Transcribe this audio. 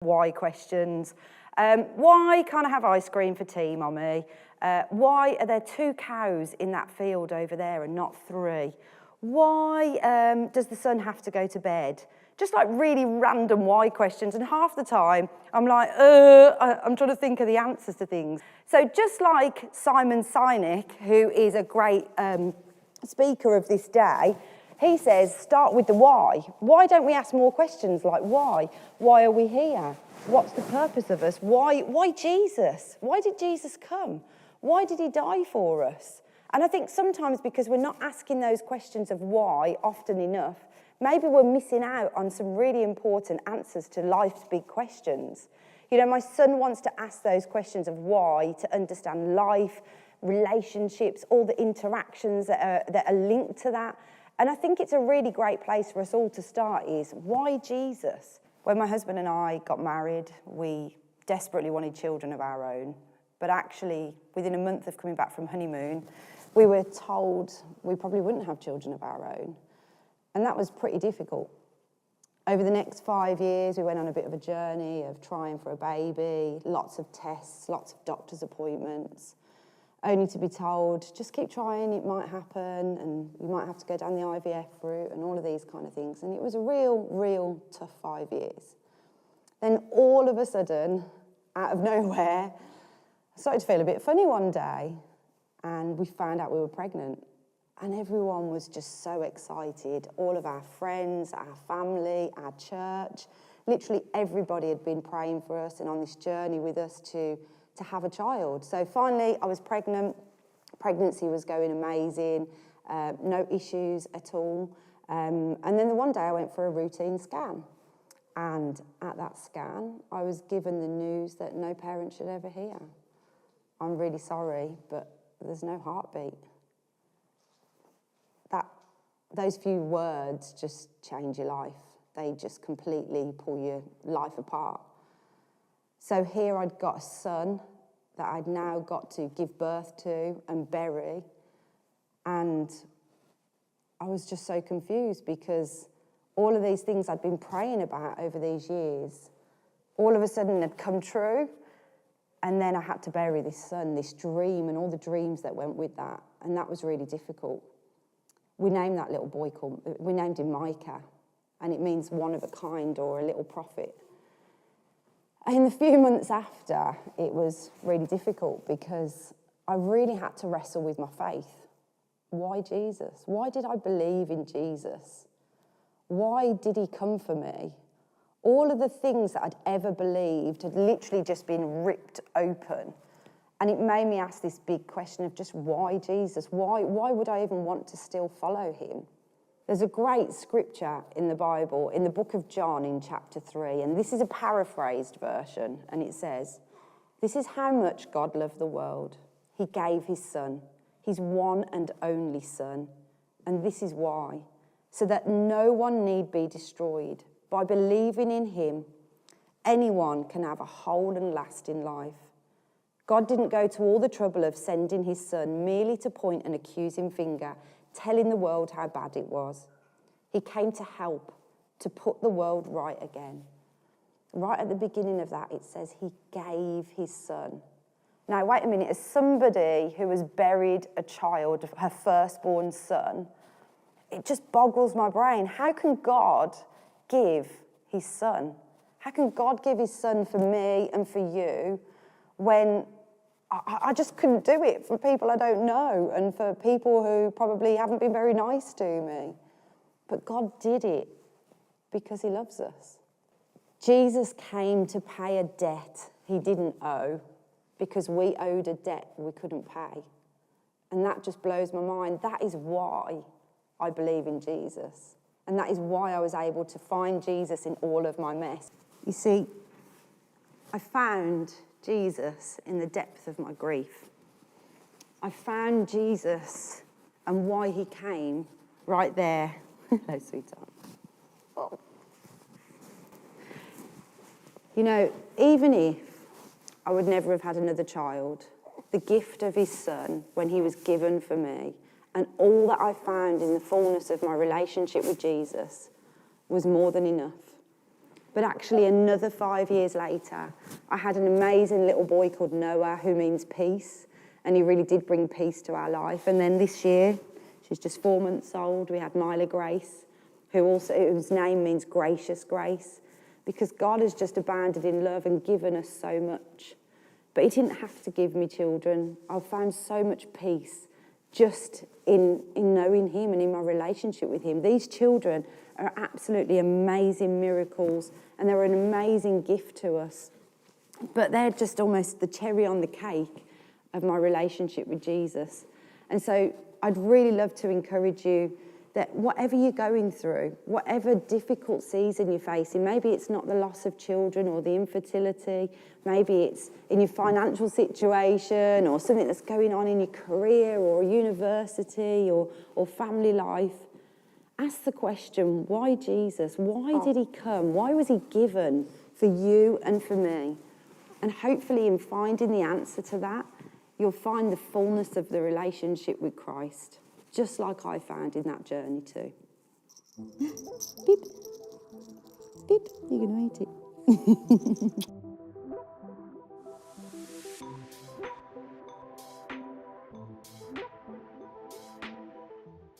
Why questions. Why can't I have ice cream for tea, Mummy? Why are there 2 cows in that field over there and not 3? Why does the sun have to go to bed? Just like really random why questions. And half the time, I'm like, I'm trying to think of the answers to things. So just like Simon Sinek, who is a great speaker of this day, he says, start with the why. Why don't we ask more questions like why? Why are we here? What's the purpose of us? Why Jesus? Why did Jesus come? Why did he die for us? And I think sometimes because we're not asking those questions of why often enough, maybe we're missing out on some really important answers to life's big questions. You know, my son wants to ask those questions of why to understand life, relationships, all the interactions that are linked to that. And I think it's a really great place for us all to start is, why Jesus? When my husband and I got married, we desperately wanted children of our own. But actually, within a month of coming back from honeymoon, we were told we probably wouldn't have children of our own. And that was pretty difficult. Over the next 5 years, we went on a bit of a journey of trying for a baby, lots of tests, lots of doctor's appointments, only to be told, just keep trying, it might happen, and you might have to go down the IVF route and all of these kind of things. And it was a real tough 5 years. Then all of a sudden, out of nowhere, I started to feel a bit funny one day, and we found out we were pregnant. And everyone was just so excited. All of our friends, our family, our church, literally everybody had been praying for us and on this journey with us to have a child. So finally, I was pregnant. Pregnancy was going amazing, no issues at all. And then the one day I went for a routine scan. And at that scan, I was given the news that no parent should ever hear. I'm really sorry, but there's no heartbeat. Those few words just change your life. They just completely pull your life apart. So here I'd got a son that I'd now got to give birth to and bury. And I was just so confused because all of these things I'd been praying about over these years, all of a sudden had come true. And then I had to bury this son, this dream, and all the dreams that went with that. And that was really difficult. We named that little boy we named him Micah. And it means one of a kind or a little prophet. In the few months after, it was really difficult because I really had to wrestle with my faith. Why Jesus? Why did I believe in Jesus? Why did he come for me? All of the things that I'd ever believed had literally just been ripped open. And it made me ask this big question of just why Jesus? Why would I even want to still follow him? There's a great scripture in the Bible, in the book of John in chapter 3, and this is a paraphrased version, and it says, "This is how much God loved the world. He gave his son, his one and only son, and this is why, so that no one need be destroyed. By believing in him, anyone can have a whole and lasting life. God didn't go to all the trouble of sending his son merely to point an accusing finger, telling the world how bad it was. He came to help, to put the world right again." Right at the beginning of that, it says he gave his son. Now, wait a minute. As somebody who has buried a child, her firstborn son, it just boggles my brain. How can God give his son? How can God give his son for me and for you when I just couldn't do it for people I don't know and for people who probably haven't been very nice to me? But God did it because he loves us. Jesus came to pay a debt he didn't owe because we owed a debt we couldn't pay. And that just blows my mind. That is why I believe in Jesus. And that is why I was able to find Jesus in all of my mess. You see, I found Jesus in the depth of my grief. I found Jesus and why he came right there. Hello, sweetheart. Oh. You know, even if I would never have had another child, the gift of his son when he was given for me, and all that I found in the fullness of my relationship with Jesus was more than enough. But actually, another 5 years later, I had an amazing little boy called Noah, who means peace. And he really did bring peace to our life. And then this year, she's just 4 months old, we had Mila Grace, whose name means gracious grace, because God has just abounded in love and given us so much. But he didn't have to give me children. I've found so much peace just in knowing him and in my relationship with him. These children are absolutely amazing miracles, and they're an amazing gift to us. But they're just almost the cherry on the cake of my relationship with Jesus. And so I'd really love to encourage you that whatever you're going through, whatever difficult season you're facing, maybe it's not the loss of children or the infertility, maybe it's in your financial situation or something that's going on in your career or university or family life, ask the question, why Jesus? Why did he come? Why was he given for you and for me? And hopefully in finding the answer to that, you'll find the fullness of the relationship with Christ, just like I found in that journey too. Beep. Beep. You're going to eat it.